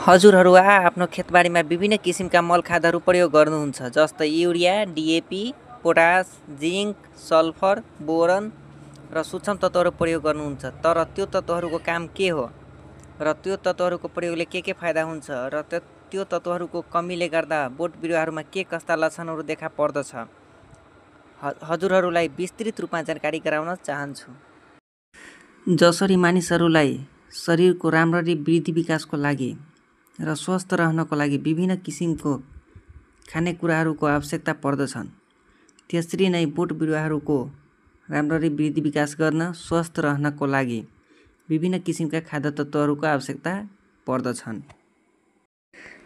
हजुरहरू आफ्नो खेतबारीमा विभिन्न किसिमका मल खादहरू प्रयोग गर्नुहुन्छ, जस्तै urea, DAP, potash, zinc, sulphur, boron र सूक्ष्म तत्त्वहरू प्रयोग गर्नुहुन्छ। तर त्यो तत्त्वहरूको काम के हो र त्यो तत्त्वहरूको प्रयोगले के फाइदा हुन्छ र त्यो तत्त्वहरूको कमीले गर्दा बोट बिरुवाहरूमा के कस्ता लक्षणहरू देखा पर्दछ, हजुरहरूलाई विस्तृत रूपमा जानकारी गराउन चाहन्छु। जसरी मानिसहरूलाई शरीरको राम्ररी वृद्धि विकासको लागि र स्वस्थ रहनको लागि विभिन्न किसिमको खानेकुराहरूको आवश्यकता पर्दछन्, त्यसरी नै बोट बिरुवाहरूको राम्ररी वृद्धि विकास गर्न स्वस्थ रहनको लागि विभिन्न किसिमका खाद्य तत्त्वहरूको आवश्यकता पर्दछन्।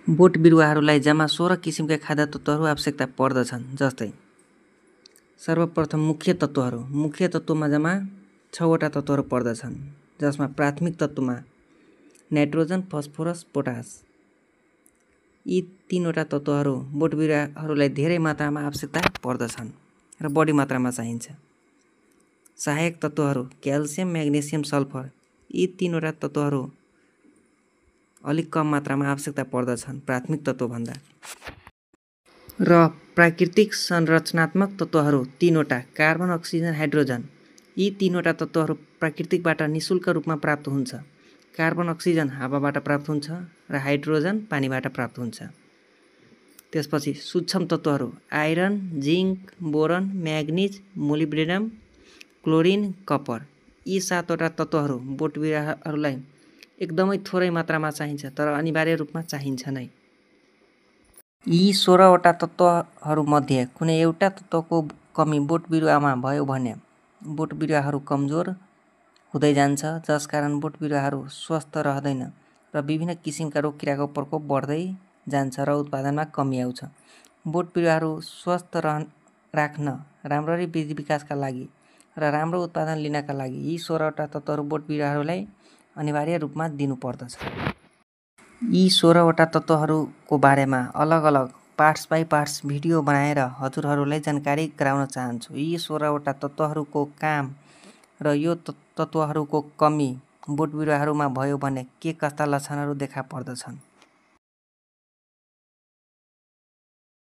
बोट बिरुवाहरूलाई जम्मा 16 किसिमका खाद्य तत्त्वहरू आवश्यकता पर्दछन्, जस्तै सर्वप्रथम मुख्य तत्त्वमा जम्मा 6 वटा तत्त्वहरू पर्दछन्, जसमा प्राथमिक तत्त्वमा नाइट्रोजन, फस्फोरस, पोटास। यी 3 वटा तत्त्वहरू बोट बिरुवाहरूलाई धेरै मात्रामा आवश्यकता पर्दछन् र बढी मात्रामा चाहिन्छ। सहायक तत्त्वहरू क्याल्सियम, म्याग्नेसियम, सल्फर। यी 3 वटा तत्त्वहरू अलिक कम मात्रामा आवश्यकता पर्दछन् प्राथमिक तत्त्वभन्दा। र प्राकृतिक संरचनात्मक तत्त्वहरू 3 वटा कार्बन, अक्सिजन, हाइड्रोजन। यी 3 वटा तत्त्वहरू प्राकृतिकबाट निःशुल्क रूपमा प्राप्त हुन्छ। कार्बन, अक्सिजन हावाबाट प्राप्त हुन्छ र हाइड्रोजन पानीबाट प्राप्त हुन्छ। त्यसपछि सूक्ष्म तत्त्वहरू iron, zinc, boron, म्याग्निज, molybdenum, chlorine, copper. यी 7 वटा तत्त्वहरू बोट बिरुवाहरूलाई एकदमै थोरै मात्रामा चाहिन्छ, तर अनिवार्य रूपमा चाहिन्छ नै। यी 16 वटा तत्त्वहरूमध्ये कुनै एउटा तत्त्वको कमी बोट बिरुवामा भयो भने बोट बिरुवाहरू कमजोर हुँदै जान्छ, जसकारण बोट बिरुवाहरू स्वस्थ रहँदैन र विभिन्न किसिमका रोग किराको प्रकोप बढ्दै जान्छ र उत्पादनमा कमी आउँछ। बोट बिरुवाहरू स्वस्थ राख्न, राम्ररी वृद्धि विकासका लागि र राम्रो उत्पादन लिनका लागि यी 16 वटा तत्त्वहरू बोट बिरुवाहरूलाई अनिवार्य रूपमा दिनुपर्दछ। यी 16 वटा तत्त्वहरूको बारेमा अलग अलग पार्ट्स बाई पार्ट्स भिडियो बनाएर हजुरहरूलाई जानकारी गराउन चाहन्छु। यी 16 वटा तत्त्वहरूको काम र यो तत्त्वहरूको कमी बोट बिरुवाहरूमा भयो भने के कस्ता लक्षणहरू देखा पर्दछन्।